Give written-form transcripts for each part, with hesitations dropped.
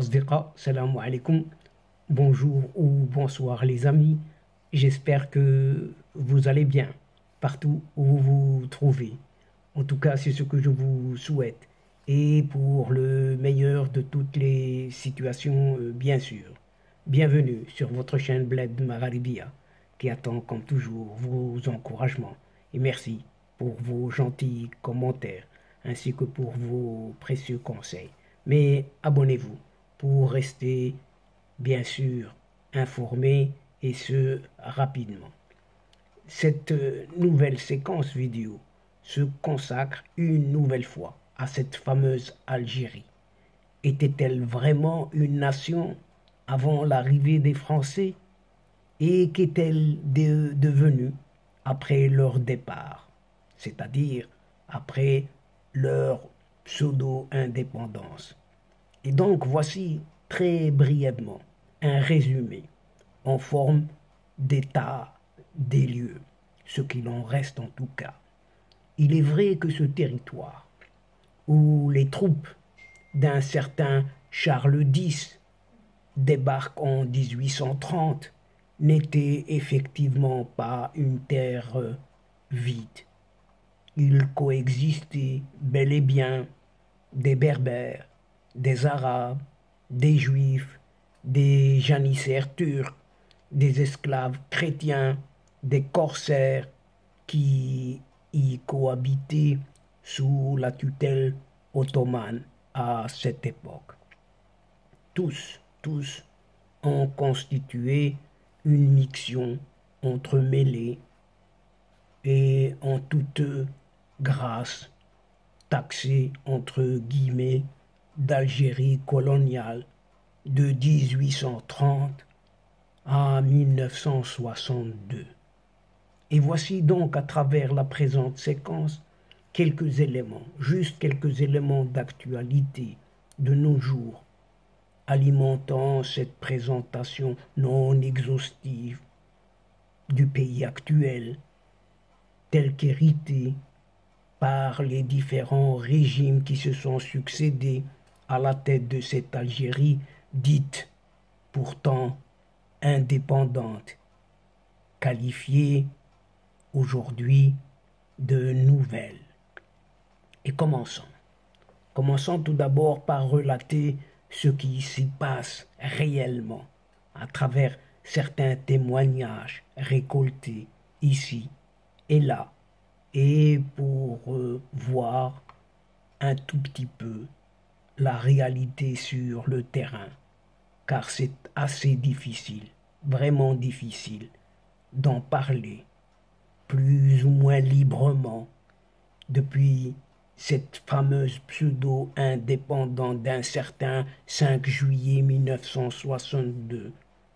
Asdiqa, salam alaikum, bonjour ou bonsoir les amis, j'espère que vous allez bien partout où vous vous trouvez. En tout cas, c'est ce que je vous souhaite et pour le meilleur de toutes les situations, bien sûr. Bienvenue sur votre chaîne Bled Magharibia qui attend comme toujours vos encouragements et merci pour vos gentils commentaires ainsi que pour vos précieux conseils. Mais abonnez-vous pour rester bien sûr informé et ce rapidement. Cette nouvelle séquence vidéo se consacre une nouvelle fois à cette fameuse Algérie. Était-elle vraiment une nation avant l'arrivée des Français et qu'est-elle devenue après leur départ, c'est-à-dire après leur pseudo-indépendance? Et donc voici très brièvement un résumé en forme d'état des lieux, ce qu'il en reste en tout cas. Il est vrai que ce territoire, où les troupes d'un certain Charles X débarquent en 1830, n'était effectivement pas une terre vide. Il coexistait bel et bien des Berbères, des Arabes, des Juifs, des janissaires turcs, des esclaves chrétiens, des corsaires qui y cohabitaient sous la tutelle ottomane à cette époque. Tous ont constitué une mixion entremêlée et en toute grâce taxée entre guillemets d'Algérie coloniale de 1830 à 1962. Et voici donc à travers la présente séquence quelques éléments, juste quelques éléments d'actualité de nos jours, alimentant cette présentation non exhaustive du pays actuel, tel qu'hérité par les différents régimes qui se sont succédés à la tête de cette Algérie dite pourtant indépendante, qualifiée aujourd'hui de nouvelle. Et commençons. Commençons tout d'abord par relater ce qui s'y passe réellement à travers certains témoignages récoltés ici et là, et pour voir un tout petit peu la réalité sur le terrain, car c'est assez difficile, vraiment difficile, d'en parler plus ou moins librement depuis cette fameuse pseudo-indépendance d'un certain 5 juillet 1962.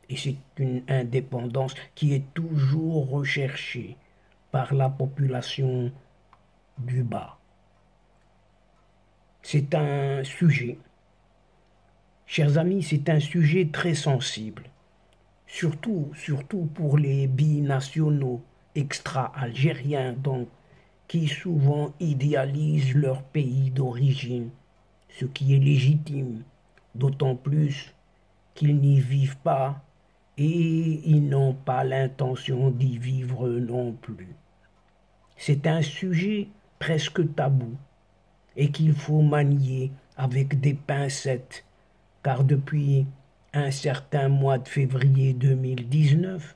Et c'est une indépendance qui est toujours recherchée par la population du bas. C'est un sujet, chers amis, c'est un sujet très sensible, surtout pour les binationaux extra-algériens, donc, qui souvent idéalisent leur pays d'origine, ce qui est légitime, d'autant plus qu'ils n'y vivent pas et ils n'ont pas l'intention d'y vivre non plus. C'est un sujet presque tabou et qu'il faut manier avec des pincettes, car depuis un certain mois de février 2019,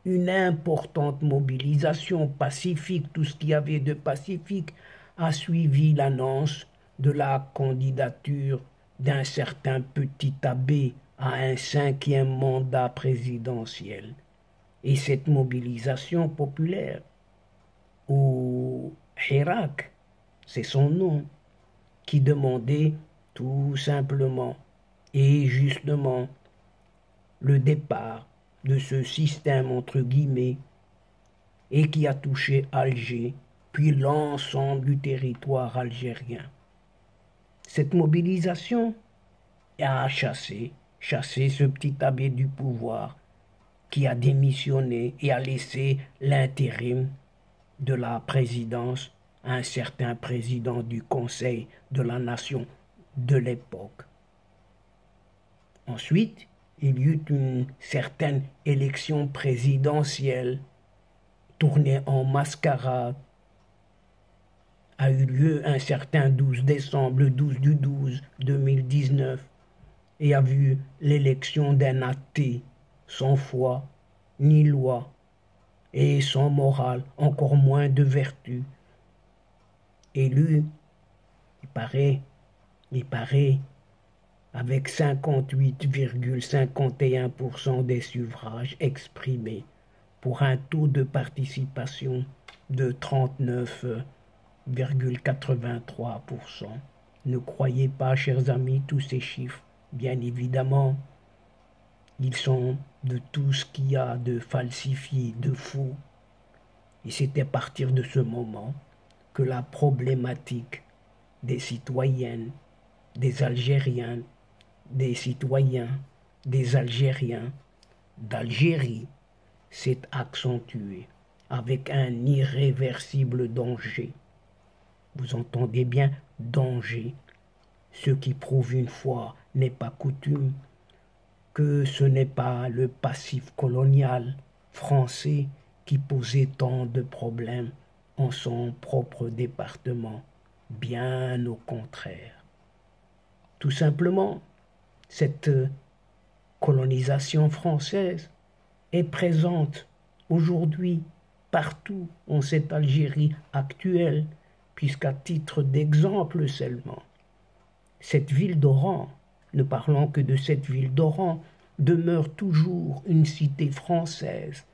une importante mobilisation pacifique, tout ce qu'il y avait de pacifique, a suivi l'annonce de la candidature d'un certain petit abbé à un 5e mandat présidentiel. Et cette mobilisation populaire, au Hirak, c'est son nom, qui demandait tout simplement et justement le départ de ce système entre guillemets et qui a touché Alger, puis l'ensemble du territoire algérien. Cette mobilisation a chassé ce petit abbé du pouvoir qui a démissionné et a laissé l'intérim de la présidence à un certain président du Conseil de la Nation de l'époque. Ensuite, il y eut une certaine élection présidentielle tournée en mascarade. A eu lieu un certain 12 décembre, le 12 du 12 2019, et a vu l'élection d'un athée sans foi ni loi et sans morale, encore moins de vertu. Élu, il paraît, avec 58,51% des suffrages exprimés pour un taux de participation de 39,83%. Ne croyez pas, chers amis, tous ces chiffres. Bien évidemment, ils sont de tout ce qu'il y a de falsifié, de faux. Et c'est à partir de ce moment que la problématique des citoyennes, des Algériens, des citoyens, des Algériens d'Algérie s'est accentuée avec un irréversible danger. Vous entendez bien, danger, ce qui prouve une fois n'est pas coutume que ce n'est pas le passif colonial français qui posait tant de problèmes en son propre département, bien au contraire. Tout simplement, cette colonisation française est présente aujourd'hui partout en cette Algérie actuelle, puisqu'à titre d'exemple seulement, cette ville d'Oran, ne parlons que de cette ville d'Oran, demeure toujours une cité française,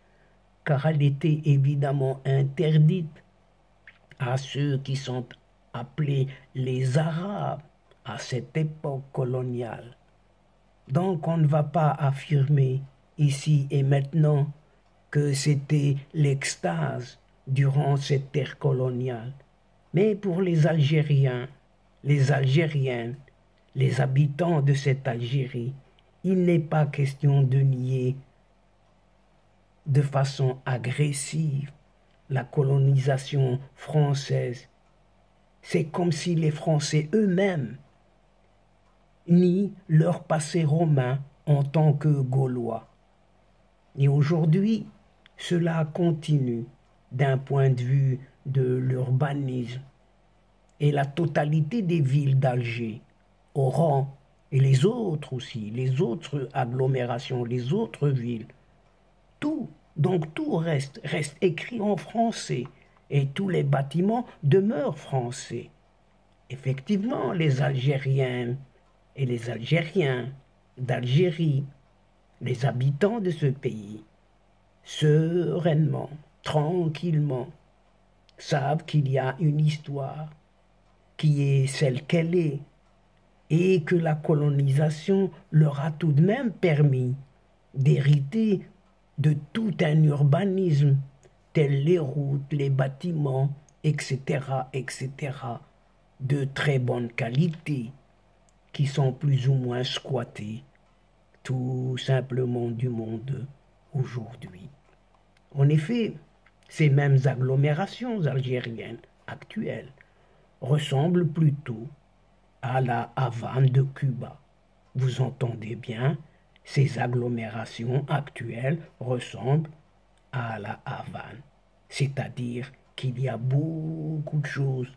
car elle était évidemment interdite à ceux qui sont appelés les Arabes à cette époque coloniale. Donc on ne va pas affirmer ici et maintenant que c'était l'extase durant cette ère coloniale. Mais pour les Algériens, les Algériennes, les habitants de cette Algérie, il n'est pas question de nier de façon agressive la colonisation française. C'est comme si les Français eux-mêmes nient leur passé romain en tant que Gaulois. Et aujourd'hui, cela continue d'un point de vue de l'urbanisme. Et la totalité des villes d'Alger, Oran et les autres aussi, les autres agglomérations, les autres villes, donc tout reste écrit en français et tous les bâtiments demeurent français. Effectivement, les Algériens et les Algériens d'Algérie, les habitants de ce pays, sereinement, tranquillement, savent qu'il y a une histoire qui est celle qu'elle est et que la colonisation leur a tout de même permis d'hériter de tout un urbanisme, tels les routes, les bâtiments, etc., de très bonne qualité, qui sont plus ou moins squattés, tout simplement du monde aujourd'hui. En effet, ces mêmes agglomérations algériennes actuelles ressemblent plutôt à la Havane de Cuba. Vous entendez bien, ces agglomérations actuelles ressemblent à la Havane, c'est-à-dire qu'il y a beaucoup de choses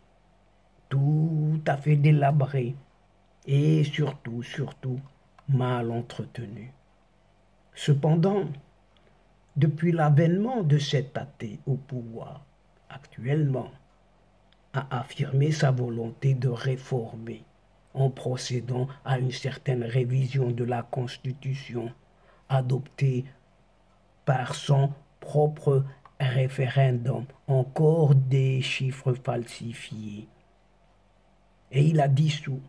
tout à fait délabrées et surtout mal entretenues. Cependant, depuis l'avènement de cet athée au pouvoir actuellement, a affirmé sa volonté de réformer en procédant à une certaine révision de la Constitution adoptée par son propre référendum, encore des chiffres falsifiés. Et il a dissous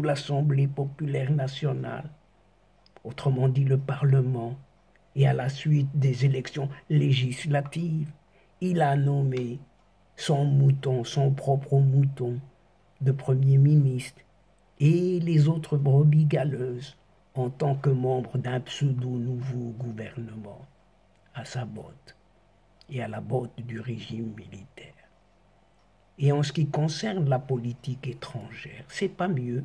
l'Assemblée populaire nationale, autrement dit le Parlement, et à la suite des élections législatives, il a nommé son propre mouton de Premier ministre et les autres brebis galeuses en tant que membres d'un pseudo-nouveau gouvernement à sa botte et à la botte du régime militaire. Et en ce qui concerne la politique étrangère, c'est pas mieux.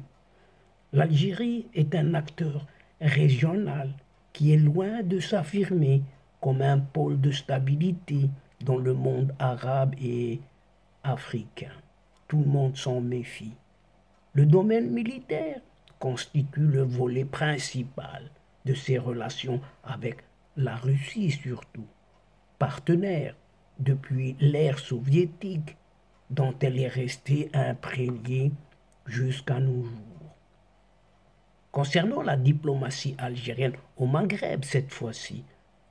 L'Algérie est un acteur régional qui est loin de s'affirmer comme un pôle de stabilité dans le monde arabe et africain. Tout le monde s'en méfie. Le domaine militaire constitue le volet principal de ses relations avec la Russie surtout, partenaire depuis l'ère soviétique dont elle est restée imprégnée jusqu'à nos jours. Concernant la diplomatie algérienne au Maghreb cette fois-ci,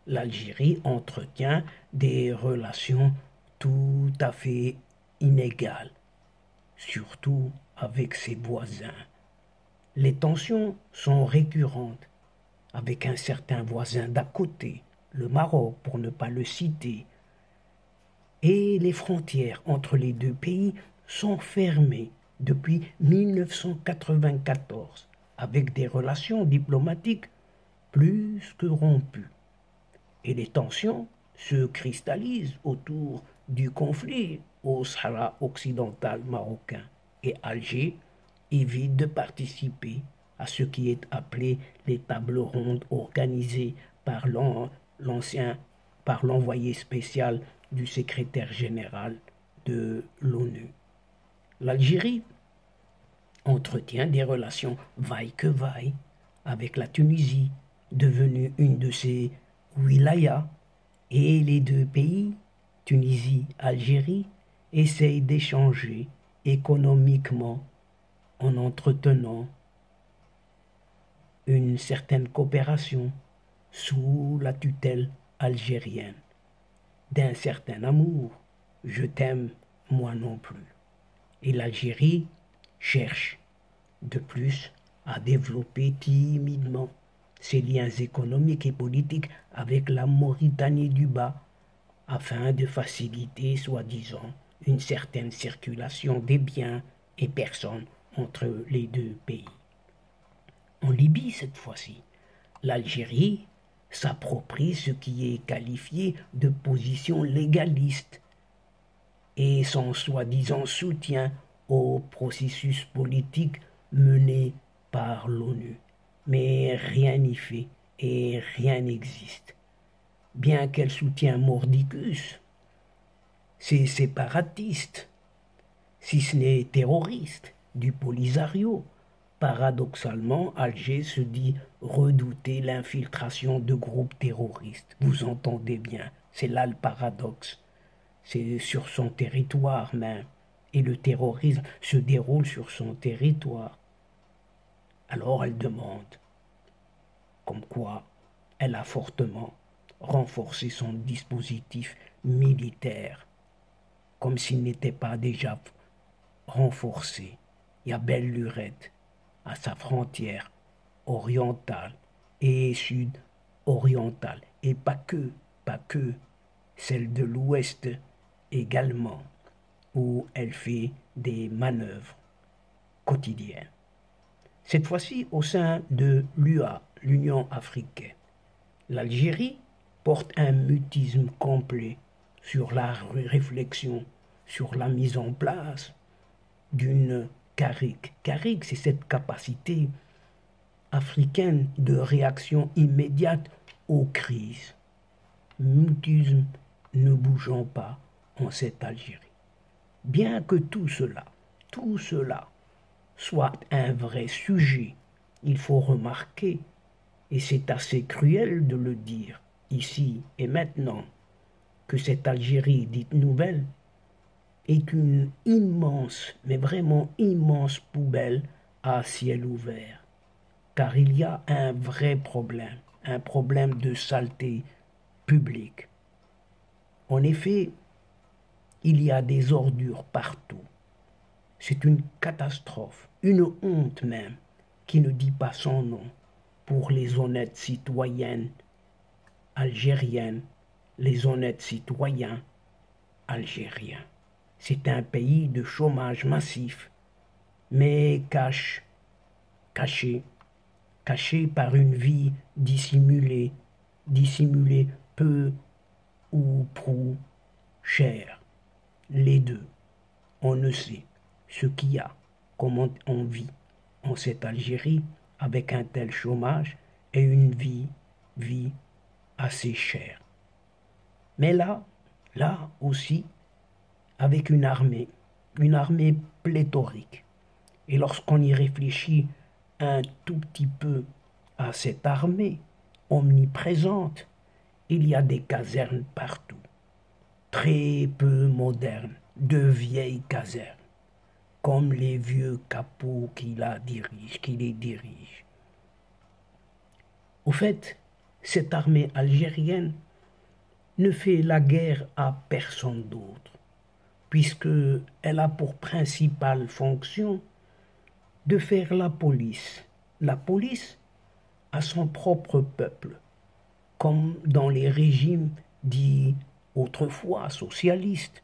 l'Algérie entretient des relations tout à fait inégales, surtout avec ses voisins. Les tensions sont récurrentes avec un certain voisin d'à côté, le Maroc pour ne pas le citer, et les frontières entre les deux pays sont fermées depuis 1994 avec des relations diplomatiques plus que rompues. Et les tensions se cristallisent autour du conflit au Sahara occidental marocain et Alger évite de participer à ce qui est appelé les tables rondes organisées par l'envoyé spécial du secrétaire général de l'ONU. L'Algérie entretient des relations vaille que vaille avec la Tunisie, devenue une de ses wilayas, et les deux pays, Tunisie, Algérie, essayent d'échanger économiquement en entretenant une certaine coopération sous la tutelle algérienne d'un certain amour. Je t'aime, moi non plus. Et l'Algérie cherche de plus à développer timidement ses liens économiques et politiques avec la Mauritanie du Bas afin de faciliter, soi-disant, une certaine circulation des biens et personnes entre les deux pays. En Libye, cette fois-ci, l'Algérie s'approprie ce qui est qualifié de position légaliste et son soi-disant soutien au processus politique mené par l'ONU. Mais rien n'y fait et rien n'existe. Bien qu'elle soutienne Mordicus, ces séparatistes, si ce n'est terroristes, du Polisario, paradoxalement, Alger se dit redouter l'infiltration de groupes terroristes. Vous entendez bien, c'est là le paradoxe. C'est sur son territoire même. Et le terrorisme se déroule sur son territoire. Alors elle demande, comme quoi elle a fortement renforcé son dispositif militaire, comme s'il n'était pas déjà renforcé. Il y a belle lurette à sa frontière orientale et sud-orientale, et pas que, celle de l'ouest également, où elle fait des manœuvres quotidiennes. Cette fois-ci au sein de l'UA, l'Union africaine. L'Algérie porte un mutisme complet sur la réflexion, sur la mise en place d'une CARIC. CARIC, c'est cette capacité africaine de réaction immédiate aux crises. Mutisme ne bougeant pas en cette Algérie. Bien que tout cela soit un vrai sujet, il faut remarquer, et c'est assez cruel de le dire ici et maintenant, que cette Algérie dite nouvelle est une immense, mais vraiment immense poubelle à ciel ouvert. Car il y a un vrai problème, un problème de saleté publique. En effet, il y a des ordures partout. C'est une catastrophe, une honte même, qui ne dit pas son nom pour les honnêtes citoyennes algériennes, les honnêtes citoyens algériens. C'est un pays de chômage massif, mais caché par une vie dissimulée peu ou prou chère. Les deux, on ne sait ce qu'il y a, comment on vit, en cette Algérie avec un tel chômage et une vie assez chère. Mais là aussi, avec une armée pléthorique. Et lorsqu'on y réfléchit un tout petit peu à cette armée omniprésente, il y a des casernes partout, très peu modernes, de vieilles casernes, comme les vieux capots qui les dirigent. Au fait, cette armée algérienne ne fait la guerre à personne d'autre, puisqu'elle a pour principale fonction de faire la police. La police à son propre peuple, comme dans les régimes dits autrefois socialistes,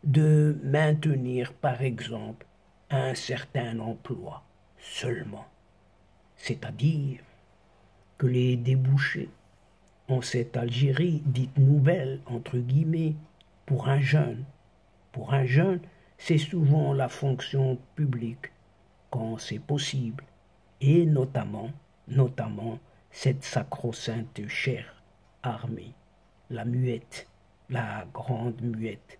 de maintenir par exemple un certain emploi seulement. C'est-à-dire que les débouchés en cette Algérie dite nouvelle, entre guillemets, pour un jeune, c'est souvent la fonction publique quand c'est possible, et notamment cette sacro-sainte chère armée, la muette, la grande muette.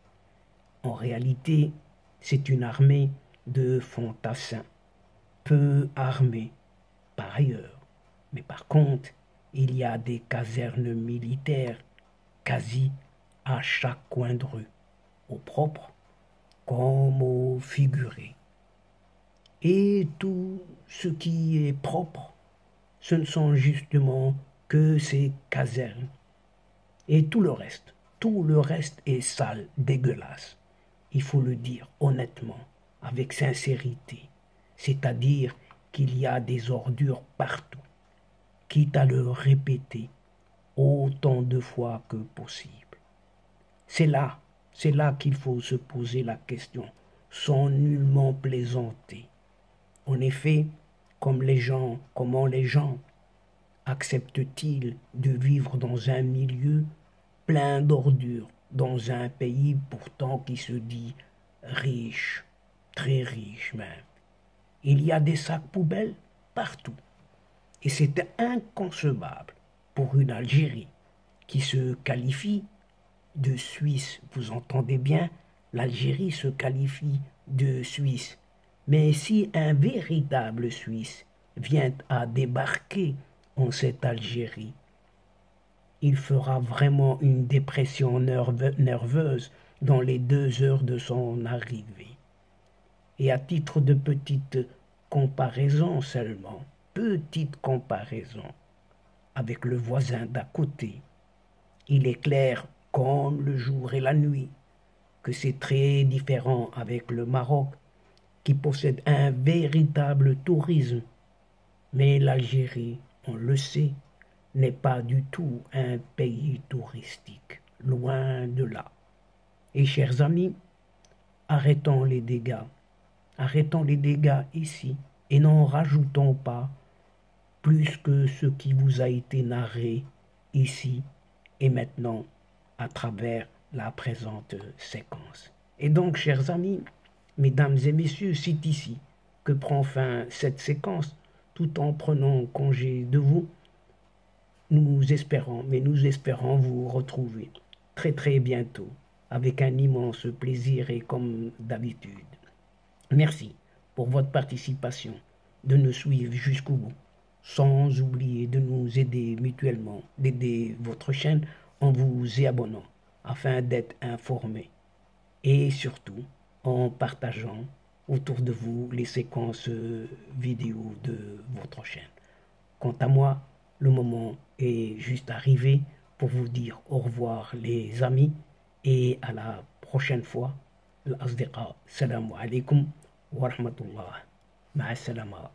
En réalité, c'est une armée de fantassins, peu armée par ailleurs. Mais par contre, il y a des casernes militaires quasi à chaque coin de rue, au propre comme au figuré. Et tout ce qui est propre, ce ne sont justement que ces casernes. Et tout le reste est sale, dégueulasse. Il faut le dire honnêtement, avec sincérité. C'est-à-dire qu'il y a des ordures partout, quitte à le répéter autant de fois que possible. C'est là qu'il faut se poser la question, sans nullement plaisanter. En effet, comment les gens acceptent-ils de vivre dans un milieu plein d'ordures, dans un pays pourtant qui se dit riche, très riche même? Il y a des sacs poubelles partout. Et c'est inconcevable pour une Algérie qui se qualifie de Suisse. Vous entendez bien, l'Algérie se qualifie de Suisse. Mais si un véritable Suisse vient à débarquer en cette Algérie, il fera vraiment une dépression nerveuse dans les 2 heures de son arrivée. Et à titre de petite comparaison seulement, avec le voisin d'à côté, il est clair comme le jour et la nuit que c'est très différent avec le Maroc, qui possède un véritable tourisme. Mais l'Algérie, on le sait, n'est pas du tout un pays touristique, loin de là. Et chers amis, arrêtons les dégâts ici, et n'en rajoutons pas plus que ce qui vous a été narré ici et maintenant à travers la présente séquence. Et donc, chers amis, mesdames et messieurs, c'est ici que prend fin cette séquence, tout en prenant congé de vous. Nous espérons vous retrouver très très bientôt, avec un immense plaisir et comme d'habitude. Merci pour votre participation, de nous suivre jusqu'au bout, sans oublier de nous aider mutuellement, d'aider votre chaîne en vous y abonnant, afin d'être informé, et surtout en partageant autour de vous les séquences vidéo de votre chaîne. Quant à moi, le moment est juste arrivé pour vous dire au revoir les amis et à la prochaine fois. Al-Asdiqa, salam alaikum wa rahmatullah. Ma'a salama.